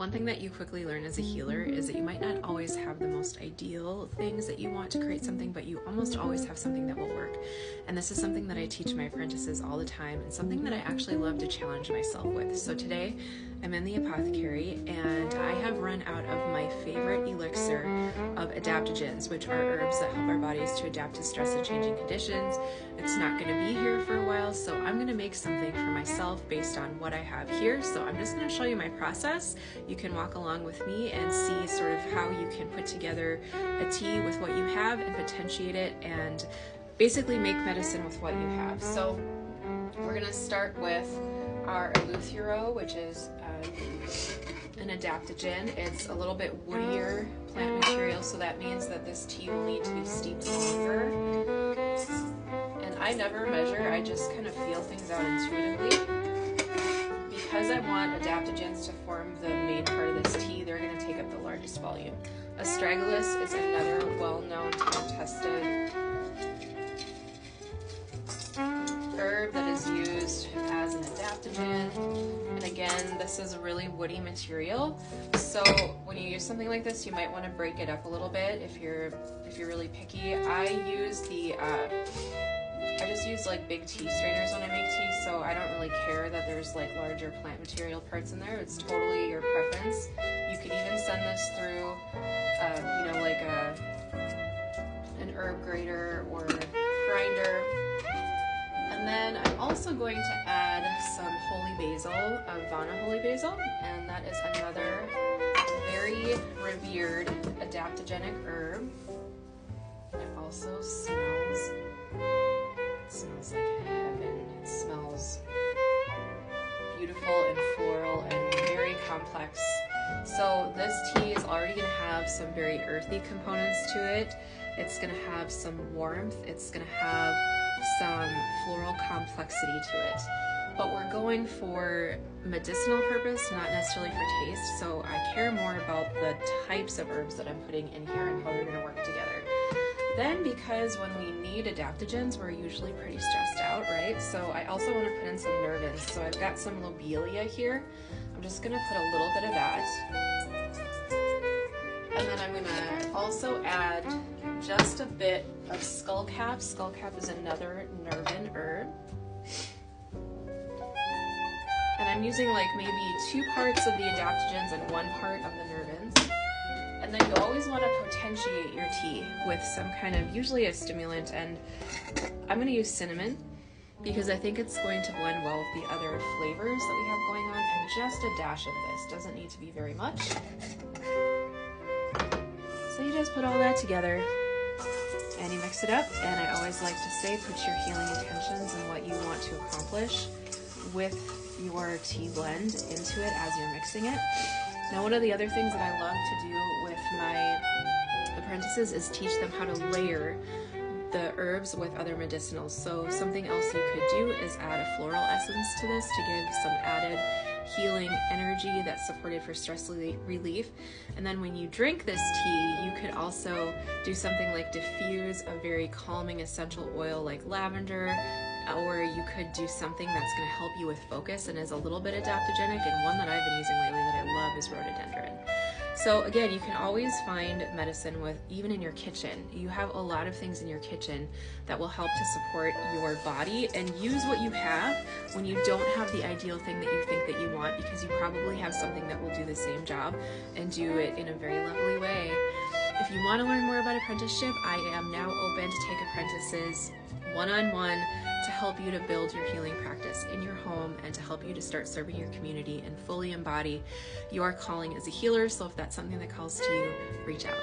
One thing that you quickly learn as a healer is that you might not always have the most ideal things that you want to create something, but you almost always have something that will work. And this is something that I teach my apprentices all the time, and something that I actually love to challenge myself with. So today I'm in the Apothecary, and I have run out of my favorite elixir of adaptogens, which are herbs that help our bodies to adapt to stress and changing conditions. It's not going to be here for a while, so I'm going to make something for myself based on what I have here. So I'm just going to show you my process. You can walk along with me and see sort of how you can put together a tea with what you have and potentiate it and basically make medicine with what you have. So we're going to start with our elixir, which is an adaptogen. It's a little bit woodier plant material, so that means that this tea will need to be steeped longer. And I never measure, I just kind of feel things out intuitively. Because I want adaptogens to form the main part of this tea, they're going to take up the largest volume. Astragalus is another well-known, time-tested herb that is used as an adaptogen. And again, this is a really woody material. So when you use something like this, you might want to break it up a little bit if you're really picky. I just use like big tea strainers when I make tea, so I don't really care that there's like larger plant material parts in there. It's totally your preference. You could even send this through, like an herb grater or grinder. And then I'm also going to add some holy basil, Havana holy basil, and that is another very revered adaptogenic herb. It also smells like heaven. It smells beautiful and floral and very complex. So this tea is already going to have some very earthy components to it. It's going to have some warmth. It's going to have some floral complexity to it. But we're going for medicinal purpose, not necessarily for taste. So I care more about the types of herbs that I'm putting in here and how they're going to work together. Then, because when we need adaptogens, we're usually pretty stressed out, right? So I also want to put in some nervins. So I've got some lobelia here. I'm just going to put a little bit of that. And then I'm going to also add just a bit of skullcap. Skullcap is another nervin herb. And I'm using like maybe 2 parts of the adaptogens and 1 part of the nervins. And then you always want to potentiate your tea with some kind of, usually a stimulant, and I'm going to use cinnamon because I think it's going to blend well with the other flavors that we have going on, and just a dash of this. Doesn't need to be very much. So you just put all that together and you mix it up, and I always like to say put your healing intentions and what you want to accomplish with your tea blend into it as you're mixing it. Now, one of the other things that I love to do with my apprentices is teach them how to layer the herbs with other medicinals. So something else you could do is add a floral essence to this to give some added healing energy that's supported for stress relief. And then when you drink this tea, you could also do something like diffuse a very calming essential oil like lavender, or you could do something that's going to help you with focus and is a little bit adaptogenic, and one that I've been using lately that I love is rhododendron. So again, you can always find medicine with, even in your kitchen. You have a lot of things in your kitchen that will help to support your body, and use what you have when you don't have the ideal thing that you think that you want, because you probably have something that will do the same job and do it in a very lovely way. If you want to learn more about apprenticeship, I am now open to take apprentices one-on-one to help you to build your healing practice in your home and to help you to start serving your community and fully embody your calling as a healer. So if that's something that calls to you, reach out.